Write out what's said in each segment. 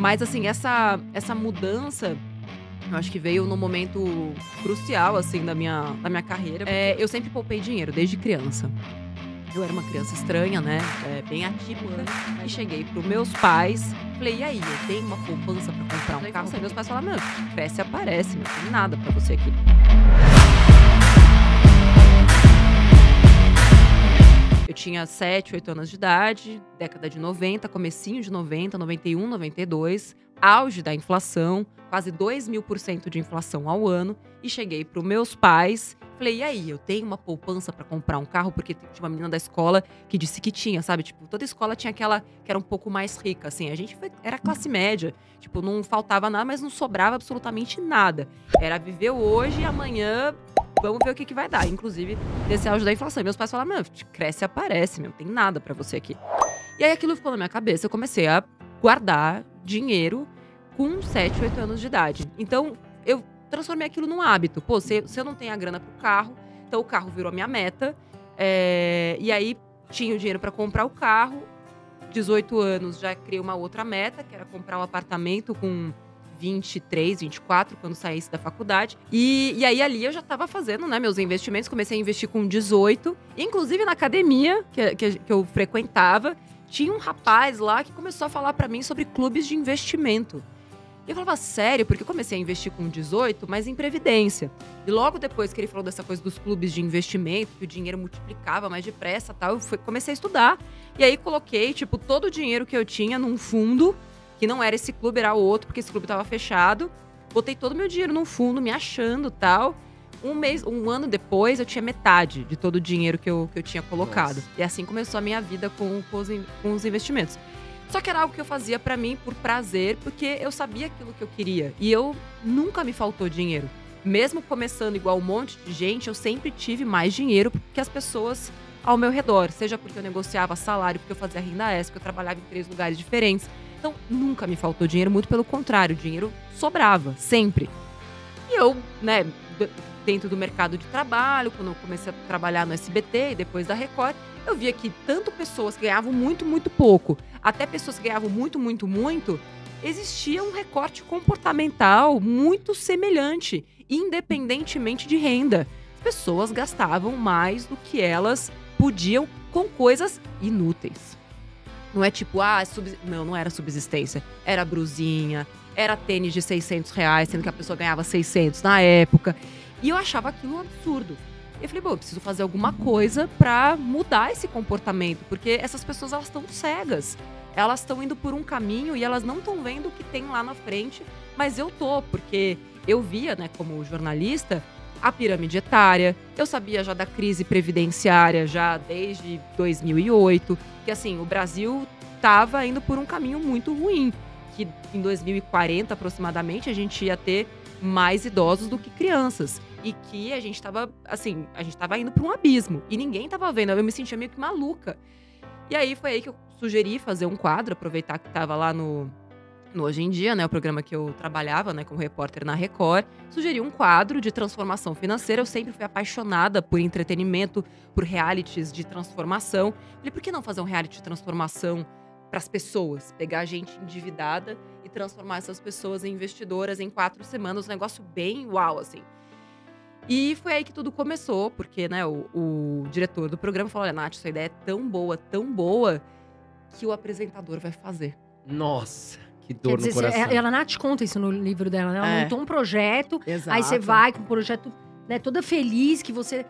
Mas, assim, essa mudança, eu acho que veio num momento crucial, assim, da minha carreira. Eu sempre poupei dinheiro, desde criança. Eu era uma criança estranha, né? Bem atípica. E cheguei pros meus pais, falei, e aí, eu tenho uma poupança pra comprar um carro? Meus pais falaram, não, cresce e aparece, não tem nada pra você aqui. Eu tinha 7, 8 anos de idade, década de 90, comecinho de 90, 91, 92, auge da inflação, quase 2.000% de inflação ao ano. E cheguei pros meus pais, falei, e aí, eu tenho uma poupança pra comprar um carro? Porque tinha uma menina da escola que disse que tinha, sabe? Tipo, toda escola tinha aquela que era um pouco mais rica, assim. A gente era classe média, tipo, não faltava nada, mas não sobrava absolutamente nada. Era viver hoje e amanhã vamos ver o que vai dar. Inclusive, desse auge da inflação. E meus pais falaram, meu, cresce e aparece, meu, não tem nada pra você aqui. E aí aquilo ficou na minha cabeça, eu comecei a guardar dinheiro com 7, 8 anos de idade. Então, eu transformei aquilo num hábito. Pô, se eu não tenho a grana pro carro, então o carro virou a minha meta. E aí, tinha o dinheiro pra comprar o carro. 18 anos, já criei uma outra meta, que era comprar um apartamento com 23, 24, quando saísse da faculdade. E aí, ali, eu já tava fazendo, né, meus investimentos. Comecei a investir com 18. Inclusive, na academia que eu frequentava, tinha um rapaz lá que começou a falar pra mim sobre clubes de investimento. E eu falava, sério? Porque eu comecei a investir com 18, mas em previdência. E logo depois que ele falou dessa coisa dos clubes de investimento, que o dinheiro multiplicava mais depressa e tal, eu comecei a estudar. E aí coloquei, tipo, todo o dinheiro que eu tinha num fundo, que não era esse clube, era outro, porque esse clube tava fechado. Botei todo o meu dinheiro num fundo, me achando e tal. Um ano depois, eu tinha metade de todo o dinheiro que eu tinha colocado. Nossa. E assim começou a minha vida com os investimentos. Só que era algo que eu fazia pra mim, por prazer, porque eu sabia aquilo que eu queria. E eu nunca me faltou dinheiro. Mesmo começando igual um monte de gente, eu sempre tive mais dinheiro que as pessoas ao meu redor. Seja porque eu negociava salário, porque eu fazia renda extra, porque eu trabalhava em 3 lugares diferentes. Então, nunca me faltou dinheiro, muito pelo contrário, o dinheiro sobrava, sempre. E eu, né, dentro do mercado de trabalho, quando eu comecei a trabalhar no SBT e depois da Record, eu via que tanto pessoas que ganhavam muito, muito pouco, até pessoas que ganhavam muito, muito, muito, existia um recorte comportamental muito semelhante, independentemente de renda. As pessoas gastavam mais do que elas podiam com coisas inúteis. Não é tipo, não era subsistência, era brusinha, era tênis de R$600, sendo que a pessoa ganhava 600 na época. E eu achava aquilo um absurdo. Eu falei, eu preciso fazer alguma coisa pra mudar esse comportamento, porque essas pessoas, elas estão cegas. Elas estão indo por um caminho e elas não estão vendo o que tem lá na frente, mas eu tô, porque eu via, né, como jornalista, a pirâmide etária, eu sabia já da crise previdenciária já desde 2008, que assim, o Brasil tava indo por um caminho muito ruim, que em 2040 aproximadamente a gente ia ter mais idosos do que crianças. E que a gente tava indo pra um abismo. E ninguém tava vendo, eu me sentia meio que maluca. E aí foi aí que eu sugeri fazer um quadro, aproveitar que tava lá no Hoje em Dia, né, o programa que eu trabalhava, né, como repórter na Record. Sugeri um quadro de transformação financeira. Eu sempre fui apaixonada por entretenimento, por realities de transformação. Falei, por que não fazer um reality de transformação para as pessoas? Pegar gente endividada e transformar essas pessoas em investidoras em 4 semanas. Um negócio bem uau, assim. E foi aí que tudo começou, porque, né, o diretor do programa falou, olha, Nath, sua ideia é tão boa, que o apresentador vai fazer. Nossa, que dor no coração. Ela, Nath, conta isso no livro dela, né? Ela montou um projeto, Exato. Aí você vai com um projeto, né, toda feliz, que você...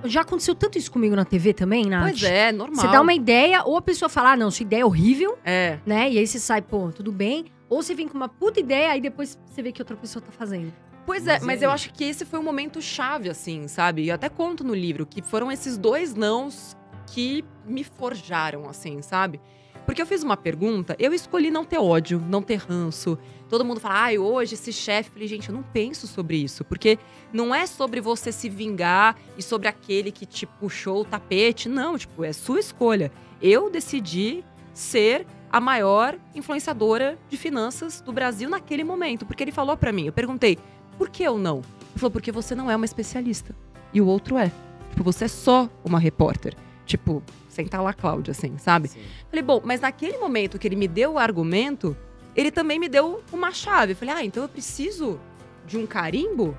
Já aconteceu tanto isso comigo na TV também, Nath? Pois é, normal. Você dá uma ideia, ou a pessoa fala, não, sua ideia é horrível, né? E aí você sai, pô, tudo bem. Ou você vem com uma puta ideia, aí depois você vê que outra pessoa tá fazendo. Pois é, mas eu acho que esse foi um momento chave, assim, sabe? Eu até conto no livro que foram esses 2 nãos que me forjaram, assim, sabe? Porque eu fiz uma pergunta, eu escolhi não ter ódio, não ter ranço. Todo mundo fala, hoje esse chefe... Falei, gente, eu não penso sobre isso. Porque não é sobre você se vingar e sobre aquele que te puxou o tapete. Não, tipo, é sua escolha. Eu decidi ser a maior influenciadora de finanças do Brasil naquele momento. Porque ele falou pra mim, eu perguntei, por que eu não? Ele falou, porque você não é uma especialista. E o outro é. Tipo, você é só uma repórter. Tipo, sentar lá, Cláudia, assim, sabe? Sim. Falei, bom, mas naquele momento que ele me deu o argumento, ele também me deu uma chave. Eu falei, então eu preciso de um carimbo?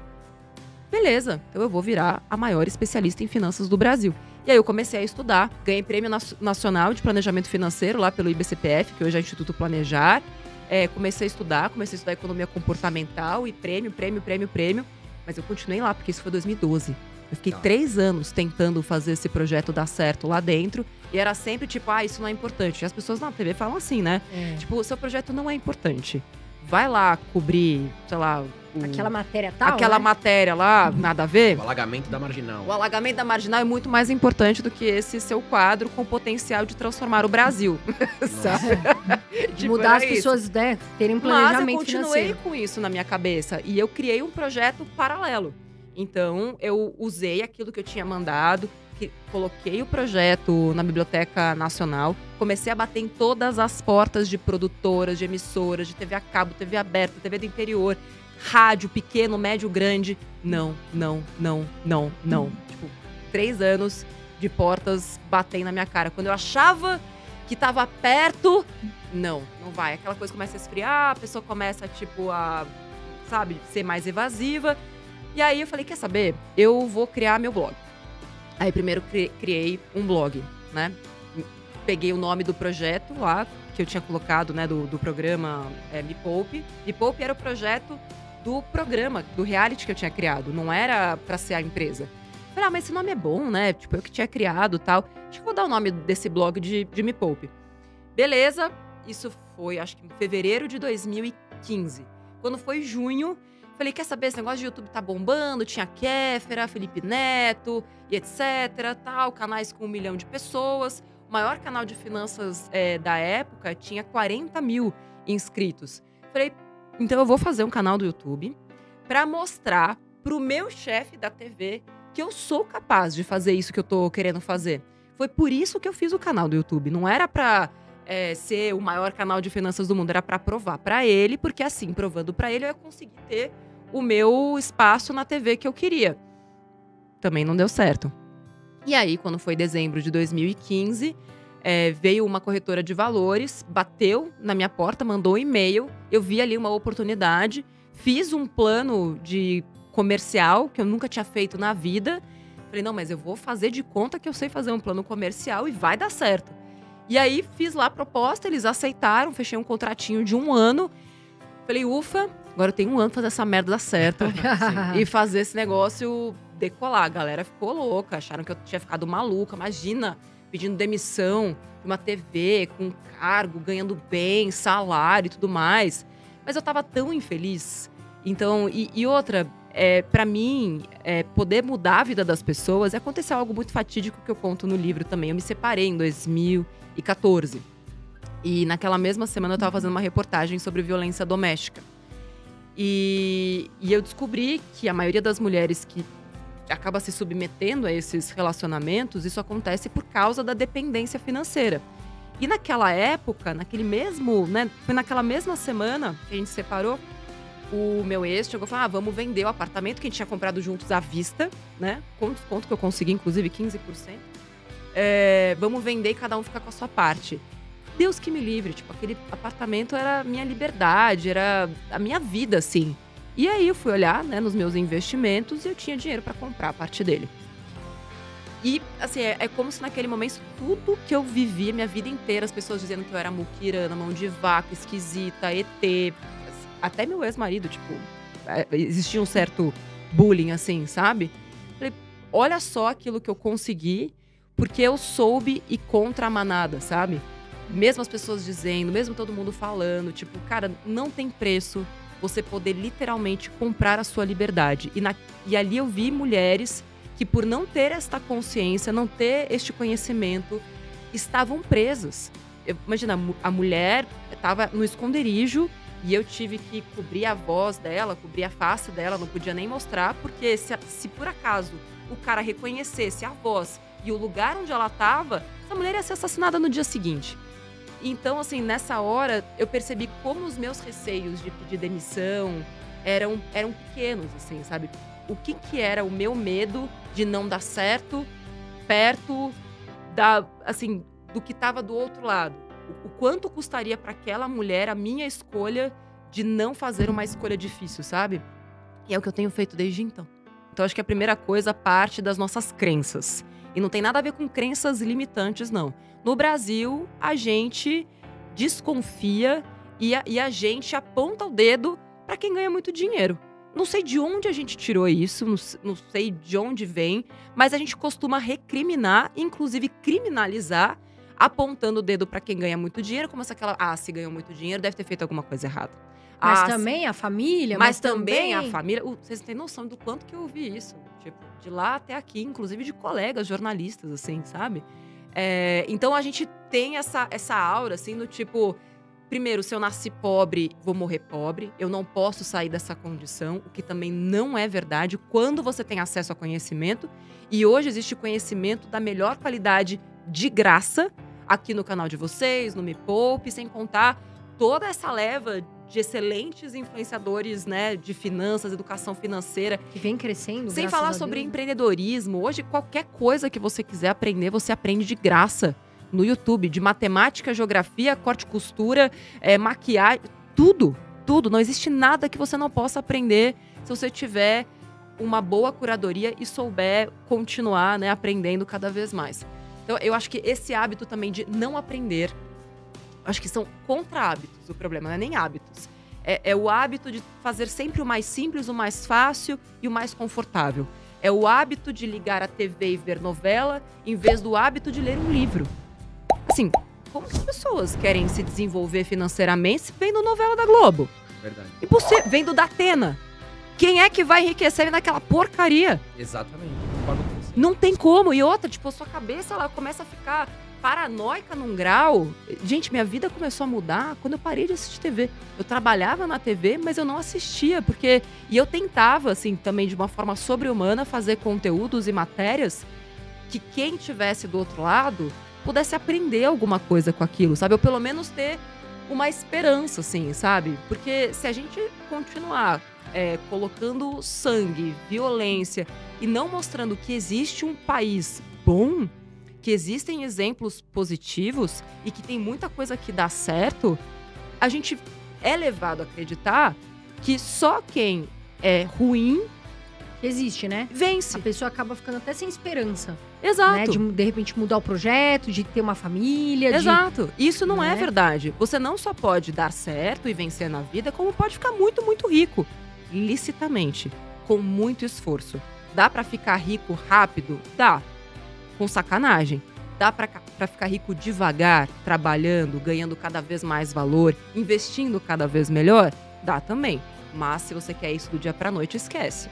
Beleza, então eu vou virar a maior especialista em finanças do Brasil. E aí eu comecei a estudar, ganhei Prêmio Nacional de Planejamento Financeiro lá pelo IBCPF, que hoje é Instituto Planejar. Comecei a estudar economia comportamental e prêmio. Mas eu continuei lá, porque isso foi 2012. Eu fiquei 3 anos tentando fazer esse projeto dar certo lá dentro. E era sempre tipo, isso não é importante. E as pessoas na TV falam assim, né? Tipo, o seu projeto não é importante. Vai lá cobrir, sei lá… Aquela matéria tal, Aquela matéria lá, nada a ver. O alagamento da Marginal. O alagamento da Marginal é muito mais importante do que esse seu quadro com potencial de transformar o Brasil. Sabe? De mudar as pessoas, terem planejamento financeiro. Mas eu continuei com isso na minha cabeça. E eu criei um projeto paralelo. Então, eu usei aquilo que eu tinha mandado, coloquei o projeto na Biblioteca Nacional, comecei a bater em todas as portas de produtoras, de emissoras, de TV a cabo, TV aberta, TV do interior, rádio, pequeno, médio, grande. Não. Tipo, 3 anos de portas batendo na minha cara. Quando eu achava que tava perto, não vai. Aquela coisa começa a esfriar, a pessoa começa, tipo, a, ser mais evasiva. E aí eu falei, quer saber? Eu vou criar meu blog. Aí primeiro criei um blog, né? Peguei o nome do projeto lá, que eu tinha colocado, né, do programa Me Poupe. Me Poupe era o projeto do programa, do reality que eu tinha criado. Não era pra ser a empresa. Falei, mas esse nome é bom, né? Tipo, eu que tinha criado e tal. Acho que vou dar o nome desse blog de Me Poupe. Beleza. Isso foi, acho que em fevereiro de 2015. Quando foi junho, falei, quer saber, esse negócio de YouTube tá bombando, tinha Kéfera, Felipe Neto e etc, tal, canais com 1 milhão de pessoas. O maior canal de finanças da época tinha 40 mil inscritos. Falei, então eu vou fazer um canal do YouTube pra mostrar pro meu chefe da TV que eu sou capaz de fazer isso que eu tô querendo fazer. Foi por isso que eu fiz o canal do YouTube. Não era pra ser o maior canal de finanças do mundo, era pra provar pra ele, porque assim, provando pra ele, eu ia conseguir ter o meu espaço na TV que eu queria. Também não deu certo. E aí, quando foi dezembro de 2015, veio uma corretora de valores, bateu na minha porta, mandou um e-mail. Eu vi ali uma oportunidade, fiz um plano de comercial que eu nunca tinha feito na vida. Falei, não, mas eu vou fazer de conta que eu sei fazer um plano comercial e vai dar certo. E aí, fiz lá a proposta, eles aceitaram, fechei um contratinho de 1 ano. Falei, ufa, agora eu tenho 1 ano pra fazer essa merda dar certo e fazer esse negócio decolar. A galera ficou louca, acharam que eu tinha ficado maluca. Imagina, pedindo demissão de uma TV, com cargo, ganhando bem, salário e tudo mais. Mas eu tava tão infeliz. Então, e outra, pra mim, poder mudar a vida das pessoas, aconteceu algo muito fatídico que eu conto no livro também. Eu me separei em 2014. E naquela mesma semana eu tava fazendo uma reportagem sobre violência doméstica. E eu descobri que a maioria das mulheres que acaba se submetendo a esses relacionamentos, isso acontece por causa da dependência financeira. E naquela época, foi naquela mesma semana que a gente separou, o meu ex chegou e falou, vamos vender o apartamento que a gente tinha comprado juntos à vista, né? Quanto que eu consegui, inclusive 15%. Vamos vender e cada um fica com a sua parte. Deus que me livre, tipo, aquele apartamento era a minha liberdade, era a minha vida, assim. E aí eu fui olhar, né, nos meus investimentos e eu tinha dinheiro pra comprar a parte dele. E, assim, é como se naquele momento, tudo que eu vivi, minha vida inteira, as pessoas dizendo que eu era muquirana, mão de vaca, esquisita, ET. Até meu ex-marido, tipo, existia um certo bullying, assim, sabe? Falei, olha só aquilo que eu consegui, porque eu soube ir contra a manada, sabe? Mesmo as pessoas dizendo, mesmo todo mundo falando, tipo, cara, não tem preço você poder literalmente comprar a sua liberdade. E ali eu vi mulheres que, por não ter esta consciência, não ter este conhecimento, estavam presas. Imagina, a mulher estava no esconderijo e eu tive que cobrir a voz dela, cobrir a face dela, não podia nem mostrar, porque se por acaso o cara reconhecesse a voz e o lugar onde ela estava, essa mulher ia ser assassinada no dia seguinte. Então, assim, nessa hora, eu percebi como os meus receios de pedir demissão eram pequenos, assim, sabe? O que era o meu medo de não dar certo perto do que estava do outro lado. O quanto custaria para aquela mulher a minha escolha de não fazer uma escolha difícil, sabe? E é o que eu tenho feito desde então. Então, acho que a primeira coisa parte das nossas crenças. E não tem nada a ver com crenças limitantes, não. No Brasil, a gente desconfia e a gente aponta o dedo para quem ganha muito dinheiro. Não sei de onde a gente tirou isso, não sei de onde vem, mas a gente costuma recriminar, inclusive criminalizar, apontando o dedo para quem ganha muito dinheiro, como se se ganhou muito dinheiro, deve ter feito alguma coisa errada. Mas também a família, mas também a família. Vocês têm noção do quanto que eu ouvi isso? Tipo, de lá até aqui, inclusive de colegas jornalistas, assim, sabe? Então a gente tem essa aura, assim, do tipo... Primeiro, se eu nasci pobre, vou morrer pobre. Eu não posso sair dessa condição, o que também não é verdade quando você tem acesso a conhecimento. E hoje existe conhecimento da melhor qualidade de graça aqui no canal de vocês, no Me Poupe, sem contar toda essa leva de excelentes influenciadores, né, de finanças, educação financeira. Que vem crescendo, sem falar sobre empreendedorismo. Hoje, qualquer coisa que você quiser aprender, você aprende de graça. No YouTube, de matemática, geografia, corte e costura, maquiagem, tudo. Não existe nada que você não possa aprender se você tiver uma boa curadoria e souber continuar, né, aprendendo cada vez mais. Então, eu acho que esse hábito também de não aprender, acho que são contra-hábitos. O problema não é nem hábitos. É o hábito de fazer sempre o mais simples, o mais fácil e o mais confortável. É o hábito de ligar a TV e ver novela, em vez do hábito de ler um livro. Assim, como que as pessoas querem se desenvolver financeiramente vendo novela da Globo? Verdade. E você vendo da Atena? Quem é que vai enriquecer naquela porcaria? Exatamente. Concordo com você. Não tem como. E outra, tipo, a sua cabeça ela começa a ficar paranoica num grau. Gente, minha vida começou a mudar quando eu parei de assistir TV. Eu trabalhava na TV, mas eu não assistia, porque... E eu tentava, assim, também de uma forma sobre-humana, fazer conteúdos e matérias que quem tivesse do outro lado pudesse aprender alguma coisa com aquilo, sabe? Ou pelo menos ter uma esperança, assim, sabe? Porque se a gente continuar colocando sangue, violência e não mostrando que existe um país bom, que existem exemplos positivos e que tem muita coisa que dá certo, a gente é levado a acreditar que só quem é ruim existe, né? Vence. A pessoa acaba ficando até sem esperança. Exato. Né? De repente mudar o projeto, de ter uma família. Exato. Isso não é verdade. Você não só pode dar certo e vencer na vida, como pode ficar muito, muito rico. Licitamente. Com muito esforço. Dá pra ficar rico rápido? Dá. Com sacanagem. Dá pra ficar rico devagar, trabalhando, ganhando cada vez mais valor, investindo cada vez melhor? Dá também. Mas se você quer isso do dia pra noite, esquece.